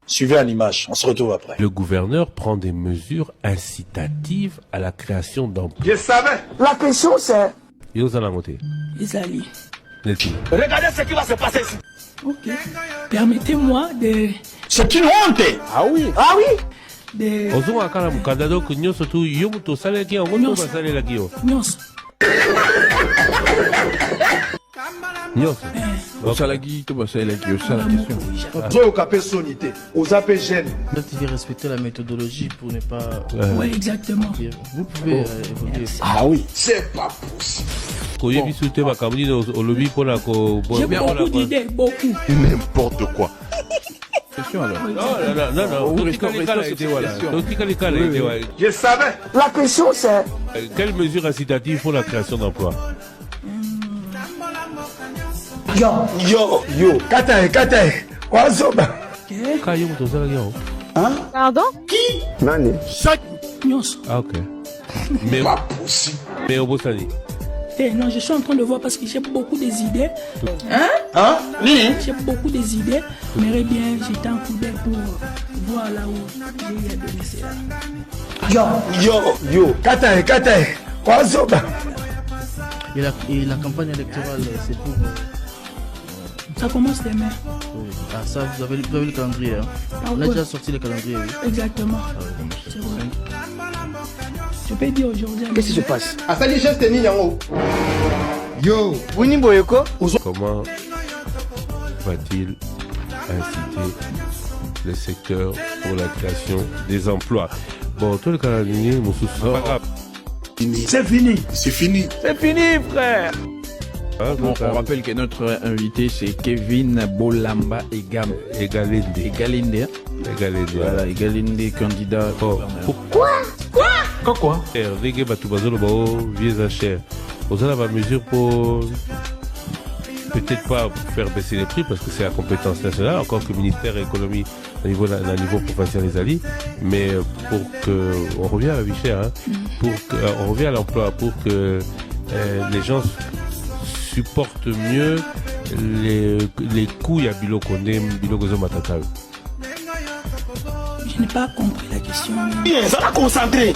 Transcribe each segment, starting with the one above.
Suivez à l'image, on se retrouve après. Le gouverneur prend des mesures incitatives à la création d'emplois. Je savais. La question c'est... Isali. Regardez ce qui va se passer ici. Ok. Permettez-moi de... C'est une honte. Ah oui. Ah oui. de... Nyonso. Osalagi, tout ça, c'est la question. Zo capé sonité. Aux appels gênes. Vous devez respecter la méthodologie pour ne pas... Oui, exactement. Vous pouvez évoluer. Ah oui. C'est pas possible. J'ai beaucoup d'idées, beaucoup. N'importe quoi. Question alors. Non. Je savais. La question c'est... Quelles mesures incitatives pour la création d'emplois? Yo. Kata. Wazoba. Pardon? Nani? Nyonso. Ah, ok. Mais, Pas possible. mais au Bossani. Non, je suis en train de voir parce que j'ai beaucoup des idées. Hein? Nini? J'ai beaucoup des idées. J'aimerais bien jeter un coup d'œil pour voir là où j'ai donné cela. Yo. Kata. Wazoba. Et la campagne électorale, c'est pour... Ça commence demain. Oui. Ah ça, vous avez le calendrier. Hein. Ah, On a ouais. déjà sorti le calendrier, oui. Exactement. C'est vrai. Je peux dire aujourd'hui... Qu'est-ce qui se passe? Asali geste ni yango. Yo. Winnie Boyoko. Comment va-t-il inciter le secteur pour la création des emplois? Bon, tout le calendrier, c'est pas grave. C'est fini. C'est fini. C'est fini, frère. Bon, on rappelle que notre invité c'est Kevin Bolamba Egalinde. Voilà, Egalinde, candidat. Quoi? Ndenge bato bazoloba vieux cher. Vous avez la mesure pour peut-être pas faire baisser les prix parce que c'est la compétence nationale, encore que le ministère de l'économie à niveau provincial les alliés, mais pour que on revient à la vie chère, hein, pour que on revient à l'emploi, pour que les gens supportent mieux les coûts à Bilokozo Matatal. Je n'ai pas compris la question. Bien, ça va concentrer.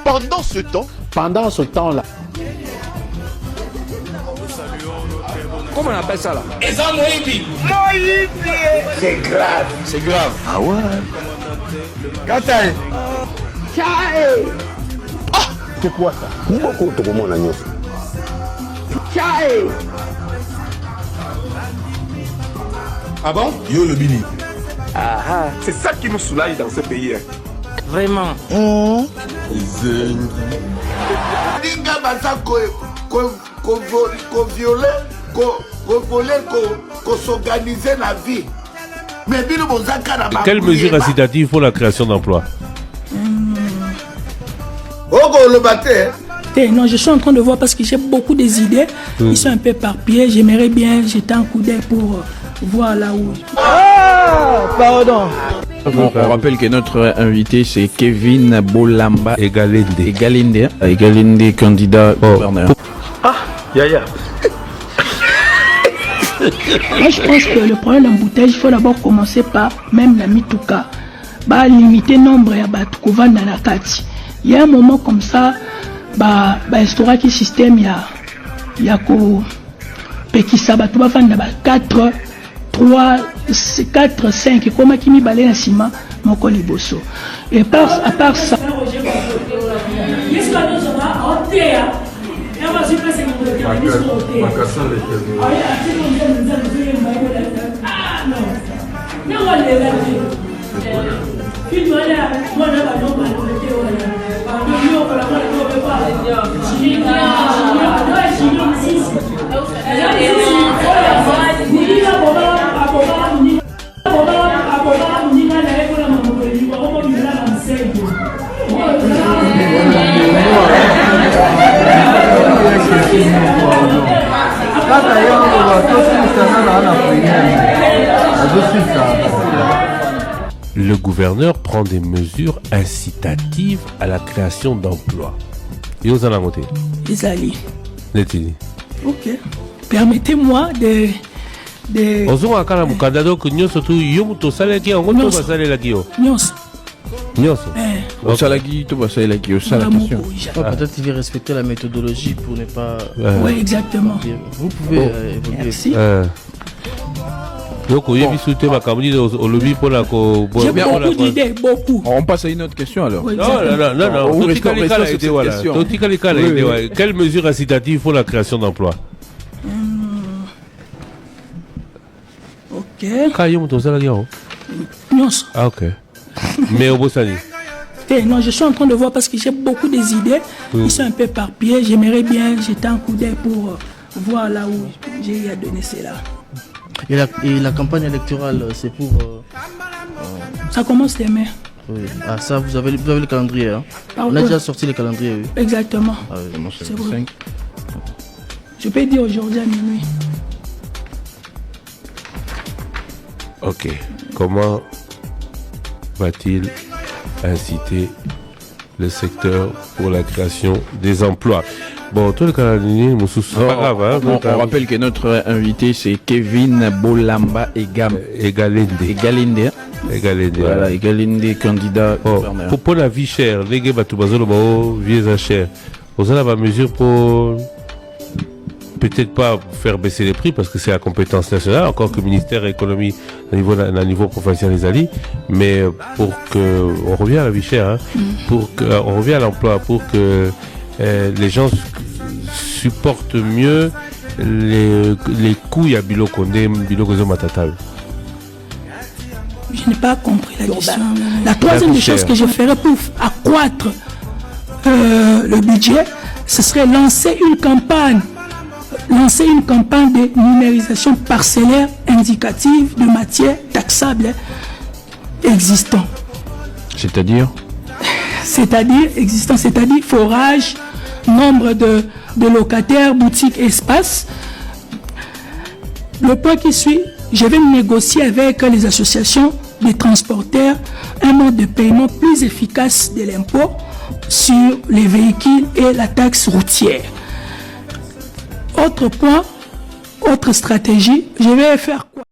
Pendant ce temps-là, Comment on appelle ça là? C'est grave. ah ouais. Kata. C'est quoi ça? Ah bon? Yo le bini. C'est ça qui nous soulage dans ce pays. Vraiment. Dinga baza ko violer, ko voler, ko s'organiser la vie. Mais bino bozaka na ba. Quelles mesures incitatives pour la création d'emplois? Oko le baté. Non, je suis en train de voir parce que j'ai beaucoup des idées. Ils sont un peu éparpillés. J'aimerais bien jeter un coup d'œil pour voir là où... Pardon. Bon, on rappelle que notre invité c'est Kevin Bolamba Egalinde, candidat gouverneur. Yaya. Moi, je pense que le problème d'embouteillage, il faut d'abord commencer par même la Mituka. Limiter le nombre de Batukovan dans la carte. Il y a un moment comme ça, instaurer un système, il y a ko Pekisa, tu vas faire 4, 3, 4, 5, comme qui mi balé na ciment, mon coliboso. Et à part ça. Le gouverneur prend des mesures incitatives à la création d'emplois. Isali. Netini. Ok. Permettez-moi de des ozonga kala mukanda donc nyonso tu yo muto salaki yango to basalelaki yo nyonso. nyonso. Au salaki, tout va salaki, au salaki. Peut-être il veut respecter la méthodologie pour ne pas. Oui, exactement. Vous pouvez évoluer. Merci. Donc, il y a au lobby pour la J'ai beaucoup d'idées, beaucoup. On passe à une autre question alors. Oui, non. Question. Quelles mesures incitatives pour la création d'emplois? Ok. Nyonso. Ah, ok. Mais au Bossani. Non, je suis en train de voir parce que j'ai beaucoup des idées. Ils sont un peu éparpillés. J'aimerais bien jeter un coup d'œil pour voir là où j'ai à donner cela. Et la campagne électorale, c'est pour. Ça commence demain. Oui. Ah, ça, vous avez le calendrier. Hein? On a déjà sorti le calendrier, oui. Exactement. Ah, oui, moi, c'est vrai. Je peux dire aujourd'hui à minuit. Ok. Comment va-t-il inciter le secteur pour la création des emplois? Bon, tout le calendrier, c'est pas grave. Hein, on rappelle que notre invité, c'est Kevin Bolamba Egalende. Voilà, Egalende, candidat. Pour la vie chère, les gars, tu vas vie chère. Vous avez la mesure pour peut-être pas faire baisser les prix parce que c'est la compétence nationale, encore que le ministère de l'économie à niveau professionnel les alliés, mais pour que on revient à la vie chère, hein, pour que on revient à l'emploi, pour que les gens supportent mieux les coûts à Biloko Matatal. Je n'ai pas compris la question. La troisième des choses que je ferais pour accroître le budget, ce serait lancer une campagne de numérisation parcellaire indicative de matières taxables existantes. C'est-à-dire existant, c'est-à-dire forage, nombre de locataires, boutiques, espaces. Le point qui suit, je vais négocier avec les associations des transporteurs un mode de paiement plus efficace de l'impôt sur les véhicules et la taxe routière. Autre point, autre stratégie, je vais faire quoi?